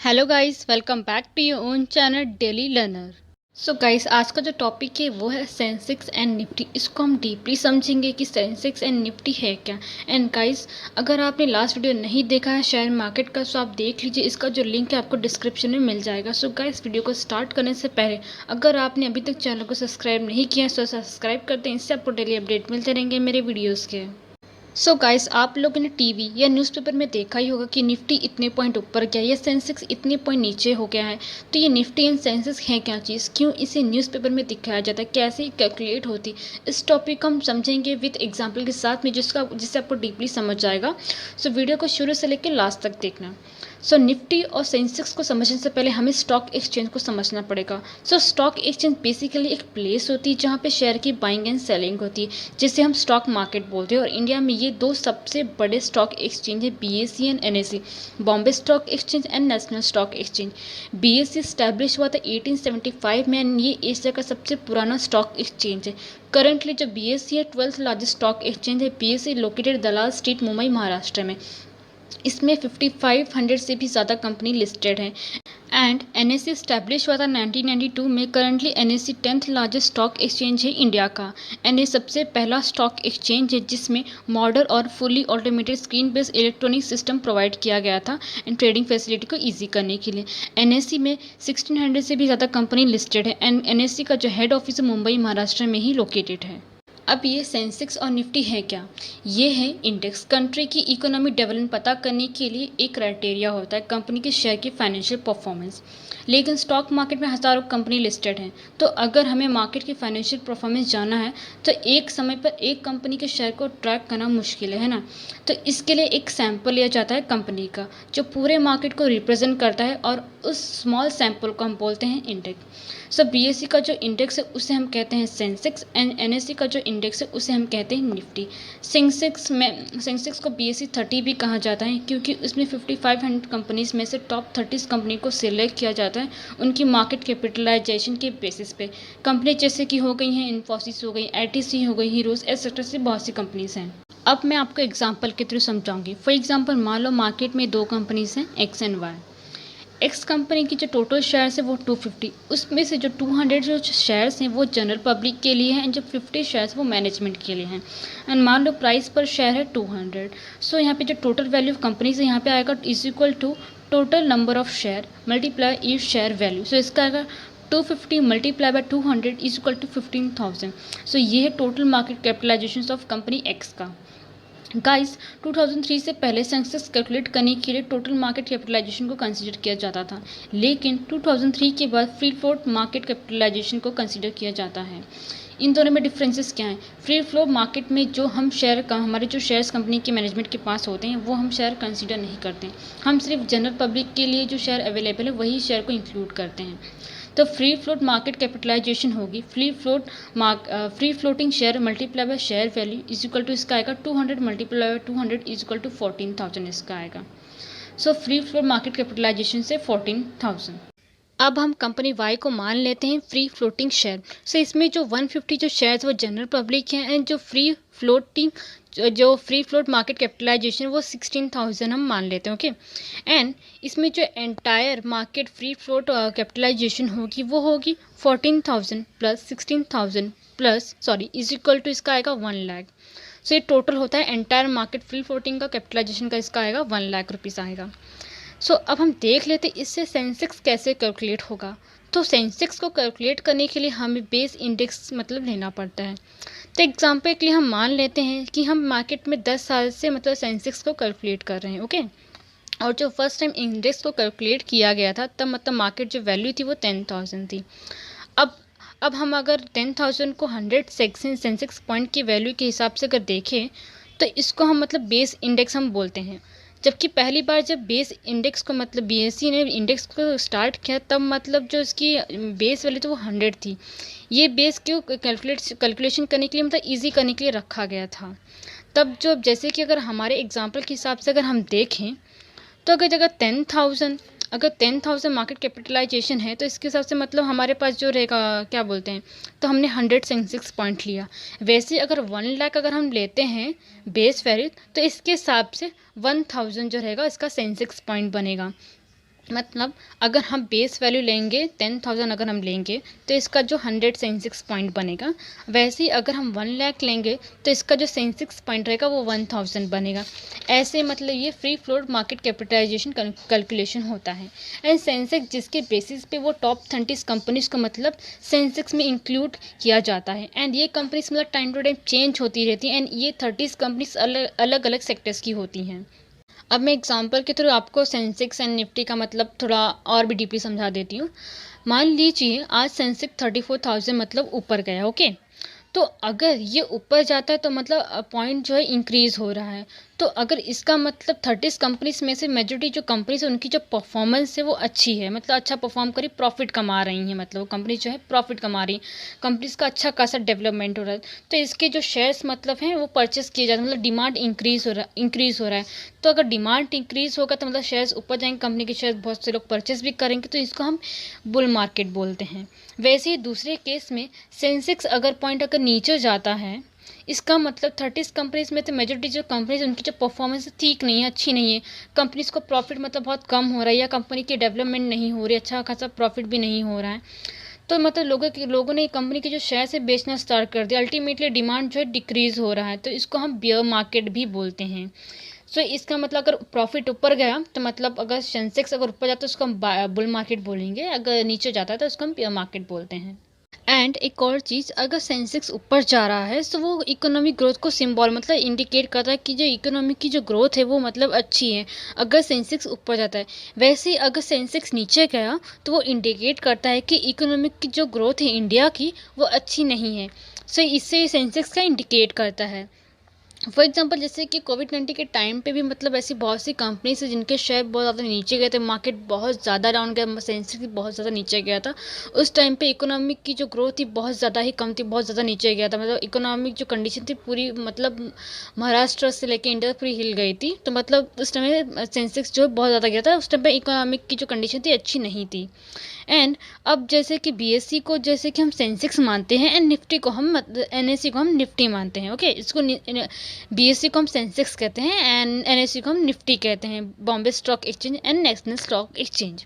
Hello guys, welcome back to your own channel Daily Learner. So guys, आज का जो topic है वो है सेंसेक्स एंड निफ्टी। इसको हम डीपली समझेंगे कि सेंसेक्स एंड निफ्टी है क्या। एंड गाइस, अगर आपने लास्ट वीडियो नहीं देखा है शेयर मार्केट का, तो आप देख लीजिए। इसका जो लिंक है आपको डिस्क्रिप्शन में मिल जाएगा। सो गाइस, वीडियो को स्टार्ट करने से पहले अगर आपने अभी तक चैनल को सब्सक्राइब नहीं किया है तो सब्सक्राइब करते हैं। इससे आपको डेली अपडेट मिलते रहेंगे मेरे वीडियोज़ के। सो गाइस, आप लोगों ने टीवी या न्यूज़पेपर में देखा ही होगा कि निफ्टी इतने पॉइंट ऊपर गया या सेंसेक्स इतने पॉइंट नीचे हो गया है। तो ये निफ्टी एंड सेंसेक्स है क्या चीज़, क्यों इसे न्यूज़पेपर में दिखाया जाता है, कैसे कैलकुलेट होती, इस टॉपिक को हम समझेंगे विद एग्जांपल के साथ में, जिससे आपको डीपली समझ आएगा। सो वीडियो को शुरू से लेकर लास्ट तक देखना। सो निफ्टी और सेंसेक्स को समझने से पहले हमें स्टॉक एक्सचेंज को समझना पड़ेगा। सो स्टॉक एक्सचेंज बेसिकली एक प्लेस होती है जहाँ पे शेयर की बाइंग एंड सेलिंग होती है, जिसे हम स्टॉक मार्केट बोलते हैं। और इंडिया में ये दो सबसे बड़े स्टॉक एक्सचेंज है, BSE and NSE, Bombay stock exchange and national stock exchange. BSE establish हुआ था 1875 में एंड ये एशिया का सबसे पुराना स्टॉक एक्सचेंज है। करंटली जो बीएसई है 12th लार्जेस्ट स्टॉक एक्सचेंज है। बीएसई लोकेटेड दलाल स्ट्रीट, मुंबई, महाराष्ट्र में। इसमें 5500 से भी ज़्यादा कंपनी लिस्टेड हैं। एंड एनएससी स्टैब्लिश हुआ था 1992 में। Currently NSC 10th largest stock exchange है इंडिया का। एंड ये सबसे पहला स्टॉक एक्सचेंज है जिसमें मॉडर्न और fully automated screen based electronic system provide किया गया था एंड ट्रेडिंग फैसिलिटी को ईजी करने के लिए। एनएससी में 1600 से भी ज़्यादा कंपनी लिस्टेड है एंड एनएससी का जो हेड ऑफिस मुंबई, महाराष्ट्र में ही लोकेटेड है। अब ये सेंसेक्स और निफ्टी है क्या? ये है इंडेक्स। कंट्री की इकोनॉमिक डेवलपमेंट पता करने के लिए एक क्राइटेरिया होता है कंपनी के शेयर की फाइनेंशियल परफॉर्मेंस। लेकिन स्टॉक मार्केट में हज़ारों कंपनी लिस्टेड हैं, तो अगर हमें मार्केट की फाइनेंशियल परफॉर्मेंस जानना है तो एक समय पर एक कंपनी के शेयर को ट्रैक करना मुश्किल है ना। तो इसके लिए एक सैंपल लिया जाता है कंपनी का, जो पूरे मार्केट को रिप्रेजेंट करता है, और उस स्मॉल सैंपल को हम बोलते हैं इंडेक्स। सो बीएसई का जो इंडेक्स है उसे हम कहते हैं सेंसेक्स एंड एनएससी का जो इंडेक्स है उसे हम कहते हैं निफ्टी। सेंसेक्स को बीएसई 30 भी कहा जाता है, क्योंकि उसमें 5500 कंपनीज में से टॉप 30 कंपनी को सिलेक्ट किया जाता है उनकी मार्केट कैपिटलाइजेशन के बेसिस पे। कंपनी जैसे कि हो गई हैं इन्फोसिस, हो गई आईटीसी, हो गई हीरोज, एक्सेट्रा से बहुत सी कंपनीज हैं। अब मैं आपको एग्जांपल के थ्रू समझाऊंगी। फॉर एग्जांपल, मान लो मार्केट में दो कंपनीज हैं, X and Y. X company की जो टोटल शेयर्स है वो 250, उसमें से जो 200 जो शेयर्स हैं वो जनरल पब्लिक के लिए हैं एंड जो 50 शेयर्स वो मैनेजमेंट के लिए हैं। एंड मान लो प्राइस पर शेयर है 200। सो यहाँ पे जो टोटल वैल्यू ऑफ कंपनी से यहाँ पे आएगा is equal to total number of share multiply each share value. So इसका आएगा 250 multiply by 200 is equal to 15,000। So ये है total market capitalization of company X का। गाइस, 2003 से पहले सेंसेक्स कैलकुलेट करने के लिए टोटल मार्केट कैपिटलाइजेशन को कंसीडर किया जाता था, लेकिन 2003 के बाद फ्री फ्लोट मार्केट कैपिटलाइजेशन को कंसीडर किया जाता है। इन दोनों में डिफरेंसेस क्या हैं? फ्री फ्लोट मार्केट में जो हम शेयर का हमारे जो शेयर्स कंपनी के मैनेजमेंट के पास होते हैं वो हम शेयर कंसीडर नहीं करते। हम सिर्फ जनरल पब्लिक के लिए जो शेयर अवेलेबल है वही शेयर को इंक्लूड करते हैं। तो फ्री फ्लोट मार्केट कैपिटलाइजेशन होगी free floating share multiply by share value is equal to, इसका आएगा 200 multiply by 200 is equal to 14,000 इसका आएगा। So free float market capitalization से 14,000। अब हम कंपनी वाई को मान लेते हैं फ्री फ्लोटिंग शेयर। सो इसमें जो 150 जो शेयर्स वो जनरल पब्लिक हैं एंड जो फ्री फ्लोट मार्केट कैपिटलाइजेशन वो 16,000 हम मान लेते हैं, ओके। एंड इसमें जो entire market free float capitalization होगी वो होगी 14,000 plus 16,000 plus is equal to, इसका आएगा 1 लाख। सो ये टोटल होता है एंटायर मार्केट फ्री फ्लोटिंग का कैपिटलाइजेशन का, इसका आएगा 1 लाख रुपीज़ आएगा। सो अब हम देख लेते इससे सेंसेक्स कैसे कैलकुलेट होगा। तो सेंसेक्स को कैलकुलेट करने के लिए हमें बेस इंडेक्स मतलब लेना पड़ता है। तो एग्जाम्पल के लिए हम मान लेते हैं कि हम मार्केट में 10 साल से मतलब सेंसेक्स को कैलकुलेट कर रहे हैं, ओके। और जो फर्स्ट टाइम इंडेक्स को कैलकुलेट किया गया था तब मतलब मार्केट जो वैल्यू थी वो 10,000 थी। अब हम अगर 10,000 को 100 सेंसेक्स पॉइंट की वैल्यू के हिसाब से अगर देखें तो इसको हम मतलब बेस इंडेक्स हम बोलते हैं। जबकि पहली बार जब बेस इंडेक्स को मतलब बीएसई ने इंडेक्स को स्टार्ट किया तब मतलब जो इसकी बेस वैल्यू थी वो 100 थी। ये बेस क्यों कैलकुलेशन करने के लिए मतलब ईजी करने के लिए रखा गया था। तब जो जैसे कि अगर हमारे एग्जांपल के हिसाब से अगर हम देखें तो अगर 10,000 मार्केट कैपिटलाइजेशन है तो इसके हिसाब से मतलब हमारे पास जो रहेगा क्या बोलते हैं, तो हमने 100 सेंसेक्स पॉइंट लिया। वैसे अगर 1 लाख अगर हम लेते हैं बेस वैल्यू तो इसके हिसाब से 1,000 जो रहेगा इसका सेंसेक्स पॉइंट बनेगा। मतलब अगर हम बेस वैल्यू लेंगे 10,000 अगर हम लेंगे तो इसका जो 100 सेंसेक्स पॉइंट बनेगा। वैसे ही अगर हम 1 लाख लेंगे तो इसका जो सेंसेक्स पॉइंट रहेगा वो 1000 बनेगा। ऐसे मतलब ये free float market capitalization calculation होता है। एंड सेंसेक्स जिसके बेसिस पे वो टॉप 30 कंपनीज को मतलब सेंसेक्स में इंक्लूड किया जाता है। एंड ये कंपनीज मतलब टाइम टू टाइम चेंज होती रहती हैं। एंड ये 30 कंपनीज अलग अलग सेक्टर्स की होती हैं। अब मैं एग्जांपल के थ्रू आपको सेंसेक्स एंड निफ्टी का मतलब थोड़ा और भी डीपली समझा देती हूँ। मान लीजिए आज सेंसेक्स 34,000 मतलब ऊपर गया, ओके। तो अगर ये ऊपर जाता है तो मतलब पॉइंट जो है इंक्रीज हो रहा है। तो अगर इसका मतलब 30 कंपनीज में से मेजोरिटी जो कंपनीज है उनकी जो परफॉर्मेंस है वो अच्छी है, मतलब अच्छा परफॉर्म करी, प्रॉफिट कमा रही हैं, मतलब वो कंपनी जो है प्रॉफिट कमा रही, कंपनीज का अच्छा खासा डेवलपमेंट हो रहा है, तो इसके जो शेयर्स मतलब हैं वो परचेस किए जाते हैं, मतलब डिमांड इंक्रीज हो रहा है। तो अगर डिमांड इंक्रीज होगा तो मतलब शेयर्स ऊपर जाएंगे, कंपनी के शेयर्स बहुत से लोग परचेस भी करेंगे, तो इसको हम बुल मार्केट बोलते हैं। वैसे ही दूसरे केस में सेंसेक्स अगर पॉइंट अगर नीचे जाता है, इसका मतलब 30 कंपनीज में तो मेजोरिटी जो कंपनीज उनकी जो परफॉर्मेंस ठीक नहीं है, अच्छी नहीं है, कंपनीज को प्रॉफिट मतलब बहुत कम हो रहा है या कंपनी की डेवलपमेंट नहीं हो रही, अच्छा खासा प्रॉफिट भी नहीं हो रहा है, तो मतलब लोगों ने कंपनी के जो शेयर है बेचना स्टार्ट कर दिया, अल्टीमेटली डिमांड जो है डिक्रीज हो रहा है, तो इसको हम बियर मार्केट भी बोलते हैं। सो इसका मतलब अगर प्रॉफिट ऊपर गया तो मतलब अगर सेंसेक्स अगर ऊपर जाता है तो उसको हम बुल मार्केट बोलेंगे, अगर नीचे जाता है तो उसको हम बियर मार्केट बोलते हैं। एंड एक और चीज़, अगर सेंसेक्स ऊपर जा रहा है तो वो इकोनॉमिक ग्रोथ को सिंबल मतलब इंडिकेट करता है कि जो इकोनॉमिक की जो ग्रोथ है वो मतलब अच्छी है, अगर सेंसेक्स ऊपर जाता है। वैसे ही अगर सेंसेक्स नीचे गया तो वो इंडिकेट करता है कि इकोनॉमिक की जो ग्रोथ है इंडिया की वो अच्छी नहीं है। सो इससे सेंसेक्स का इंडिकेट करता है। फॉर एग्जांपल जैसे कि कोविड-19 के टाइम पे भी मतलब ऐसी बहुत सी कंपनीज है जिनके शेयर बहुत ज़्यादा नीचे गए थे, मार्केट बहुत ज़्यादा डाउन गया, सेंसेक्स भी बहुत ज़्यादा नीचे गया था। उस टाइम पे इकोनॉमिक की जो ग्रोथ थी बहुत ज़्यादा ही कम थी, बहुत ज़्यादा नीचे गया था, मतलब इकोनॉमिक जो कंडीशन थी पूरी मतलब महाराष्ट्र से लेके इंडिया पूरी हिल गई थी, तो मतलब उस टाइम में सेंसेक्स जो है बहुत ज़्यादा गया था, उस टाइम पे इकोनॉमिक की जो कंडीशन थी अच्छी नहीं थी। एंड अब जैसे कि बीएससी को जैसे कि हम सेंसेक्स मानते हैं एंड निफ्टी को हम एनएससी को हम निफ्टी मानते हैं, ओके। इसको बीएससी को हम सेंसेक्स कहते हैं एंड एनएससी को हम निफ्टी कहते हैं, Bombay stock exchange and national stock exchange.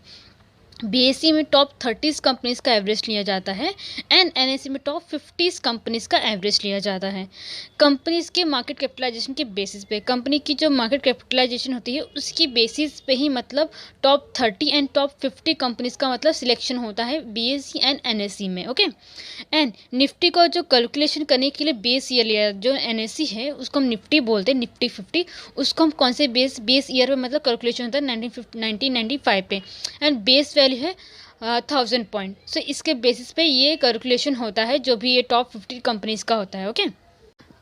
BSc में टॉप 30 कंपनीज का एवरेज लिया जाता है एंड एनएससी में टॉप 50 कंपनीज का एवरेज लिया जाता है। कंपनीज के मार्केट कैपिटलाइजेशन के बेसिस पे, कंपनी की जो मार्केट कैपिटलाइजेशन होती है उसकी बेसिस पे ही मतलब टॉप 30 एंड टॉप 50 कंपनीज का मतलब सिलेक्शन होता है बीएससी एंड एनएससी में, ओके। एंड निफ्टी को जो कैलकुलेशन करने के लिए बेस ईयर लिया, जो एनएससी है उसको हम निफ्टी बोलते हैं, निफ्टी 50, उसको हम कौन से बेस ईयर पे मतलब कैलकुलेशन होता है 1995 पे, एंड बेस वैल्यू है 1000 पॉइंट। सो इसके बेसिस पे ये कैलकुलेशन होता है जो भी ये टॉप 50 कंपनीज का होता है, ओके।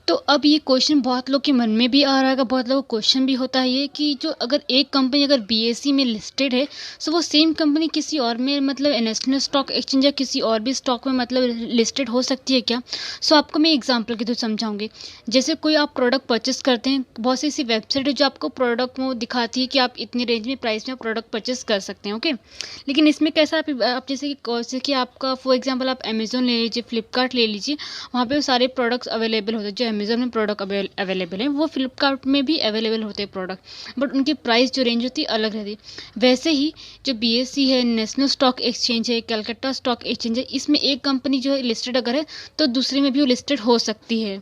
तो अब ये क्वेश्चन बहुत लोग के मन में भी आ रहा है, बहुत लोगों को क्वेश्चन भी होता है ये कि जो अगर एक कंपनी अगर बीएससी में लिस्टेड है तो वो सेम कंपनी किसी और में मतलब नेशनल स्टॉक एक्सचेंज या किसी और भी स्टॉक में मतलब लिस्टेड हो सकती है क्या? सो आपको मैं एग्जांपल के थ्रू समझाऊंगी। जैसे कोई आप प्रोडक्ट परचेस करते हैं, बहुत सी ऐसी वेबसाइट है जो आपको प्रोडक्ट वो दिखाती है कि आप इतनी रेंज में प्राइस में प्रोडक्ट परचेस कर सकते हैं, ओके। लेकिन इसमें कैसा आप जैसे कि आपका फॉर एग्जाम्पल आप अमेजोन ले लीजिए, फ्लिपकार्ट ले लीजिए, वहाँ पे सारे प्रोडक्ट्स अवेलेबल होते हैं। जो अमेजोन में प्रोडक्ट अवेलेबल है वो फ्लिपकार्ट में भी अवेलेबल होते हैं प्रोडक्ट, बट उनकी प्राइस जो रेंज होती है अलग रहती है। वैसे ही जो बीएससी है, नेशनल स्टॉक एक्सचेंज है, कलकत्ता स्टॉक एक्सचेंज है, इसमें एक कंपनी जो है लिस्टेड अगर है तो दूसरी में भी वो लिस्टेड हो सकती है।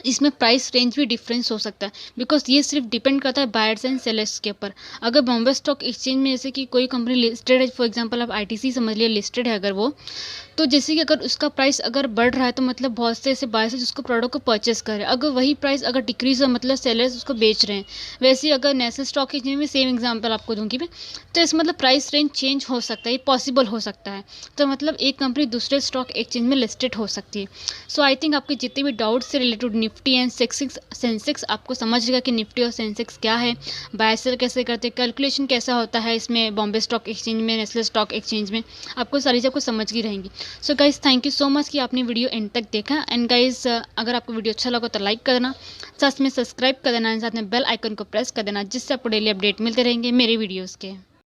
इसमें प्राइस रेंज भी डिफरेंस हो सकता है, बिकॉज ये सिर्फ डिपेंड करता है बायर्स एंड सेलर्स के ऊपर। अगर बॉम्बे स्टॉक एक्सचेंज में जैसे कि कोई कंपनी लिस्टेड है, फॉर एग्जांपल आप आईटीसी समझ लिया लिस्टेड है अगर वो, तो जैसे कि अगर उसका प्राइस अगर बढ़ रहा है तो मतलब बहुत से ऐसे बायर्स है जिसको प्रोडक्ट को परचेस कर रहे हैं, अगर वही प्राइस अगर डिक्रीज हो मतलब सेलर्स उसको बेच रहे हैं। वैसे ही अगर नेशनल स्टॉक एक्सचेंज में सेम एग्जांपल आपको दूंगी मैं, तो इस मतलब प्राइस रेंज चेंज हो सकता है, ये पॉसिबल हो सकता है। तो मतलब एक कंपनी दूसरे स्टॉक एक्सचेंज में लिस्टेड हो सकती है। सो आई थिंक आपके जितने भी डाउट्स से रिलेटेड निफ्टी एंड सेंसेक्स आपको समझ गया कि निफ्टी और सेंसेक्स क्या है, बाय सेल कैसे करते हैं, कैलकुलेशन कैसा होता है इसमें बॉम्बे स्टॉक एक्सचेंज में, नेशनल स्टॉक एक्सचेंज में, आपको सारी चीज़ आपको समझ गई रहेंगी। So guys thank you so much कि आपने वीडियो एंड तक देखा। एंड गाइज अगर आपको वीडियो अच्छा लगा तो लाइक कर देना, साथ में सब्सक्राइब कर देना, साथ में बेल आइकन को प्रेस कर देना, जिससे आपको डेली अपडेट मिलते रहेंगे मेरे वीडियोज़ के।